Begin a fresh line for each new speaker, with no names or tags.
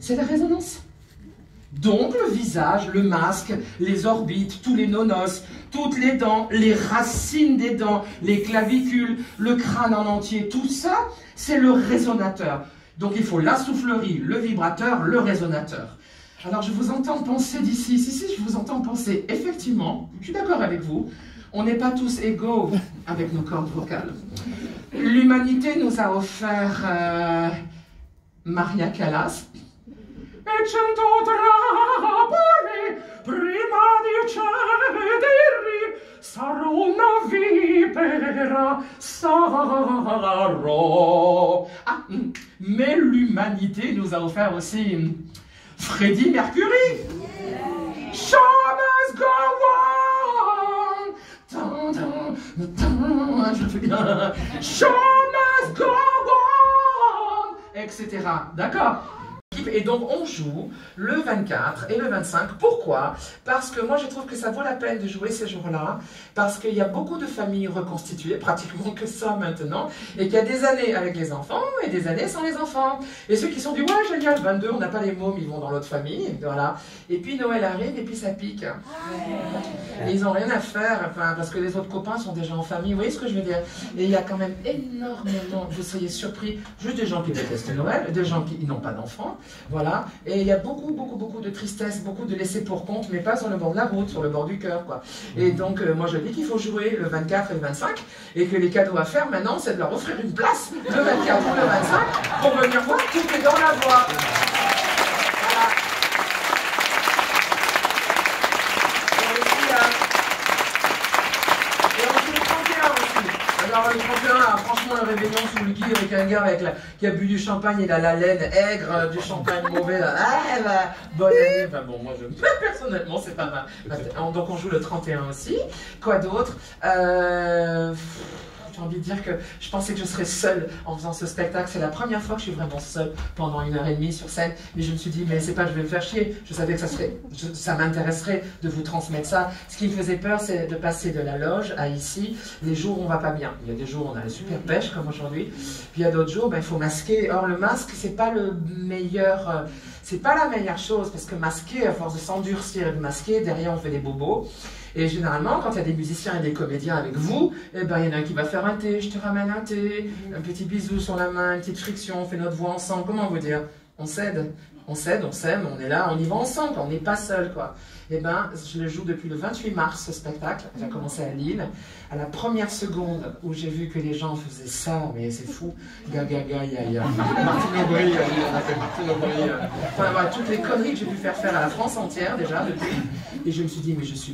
C'est la résonance. Donc le visage, le masque, les orbites, tous les nonos, toutes les dents, les racines des dents, les clavicules, le crâne en entier, tout ça, c'est le résonateur. Donc il faut la soufflerie, le vibrateur, le résonateur. Alors je vous entends penser d'ici, si, je vous entends penser, effectivement, je suis d'accord avec vous, on n'est pas tous égaux avec nos cordes vocales. L'humanité nous a offert Maria Callas. E cento trapoli prima di cedere sarò una vipera sarò. Ah, mais l'humanité nous a offert aussi Freddie Mercury. Show must go on. Je fais bien. Show must go on, etc. D'accord? Et donc on joue le 24 et le 25. Pourquoi? Parce que moi je trouve que ça vaut la peine de jouer ces jours-là, parce qu'il y a beaucoup de familles reconstituées, pratiquement que ça maintenant, et qu'il y a des années avec les enfants et des années sans les enfants. Et ceux qui sont du ouais génial, 22, on n'a pas les mômes, ils vont dans l'autre famille, voilà. Et puis Noël arrive et puis ça pique. Et ils n'ont rien à faire, enfin, parce que les autres copains sont déjà en famille, vous voyez ce que je veux dire? Et il y a quand même énormément, vous seriez surpris, juste des gens qui détestent Noël, des gens qui n'ont pas d'enfants. Voilà, et il y a beaucoup de tristesse, beaucoup de laisser pour compte, mais pas sur le bord de la route, sur le bord du cœur, quoi. Et donc, moi je dis qu'il faut jouer le 24 et le 25, et que les cadeaux à faire maintenant, c'est de leur offrir une place le 24 ou le 25 pour venir voir Tout est dans la voix. Voilà. Et aussi le 31 aussi. Alors le 31, franchement, le réveillon sous le gui avec un gars qui a bu du champagne, il a la laine aigre, du champagne mauvais, là. Ah, bah, bonne année. Enfin bon, moi, personnellement, c'est pas mal. Donc on joue le 31 aussi. Quoi d'autre? J'ai envie de dire que je pensais que je serais seule en faisant ce spectacle. C'est la première fois que je suis vraiment seule pendant 1h30 sur scène. Mais je me suis dit, mais c'est pas que je vais me faire chier. Je savais que ça m'intéresserait de vous transmettre ça. Ce qui me faisait peur, c'est de passer de la loge à ici, les jours où on va pas bien. Il y a des jours où on a la super pêche, comme aujourd'hui. Puis il y a d'autres jours, ben, il faut masquer. Or, le masque, c'est pas le meilleur... c'est pas la meilleure chose, parce que masquer, à force de s'endurcir et de masquer, derrière on fait des bobos. Et généralement, quand il y a des musiciens et des comédiens avec vous, eh ben, il y en a un qui va faire un thé, je te ramène un thé, un petit bisou sur la main, une petite friction, on fait notre voix ensemble. Comment vous dire? On s'aide, on s'aime, on est là, on y va ensemble, on n'est pas seul, quoi. Eh ben, je le joue depuis le 28 mars, ce spectacle. J'ai commencé à Lille. À la première seconde où j'ai vu que les gens faisaient ça, mais c'est fou. Gaga, ya. Martine Aubry, on a fait Martine Aubry. Enfin, voilà, toutes les conneries que j'ai pu faire à la France entière, déjà, depuis. Et je me suis dit, mais je suis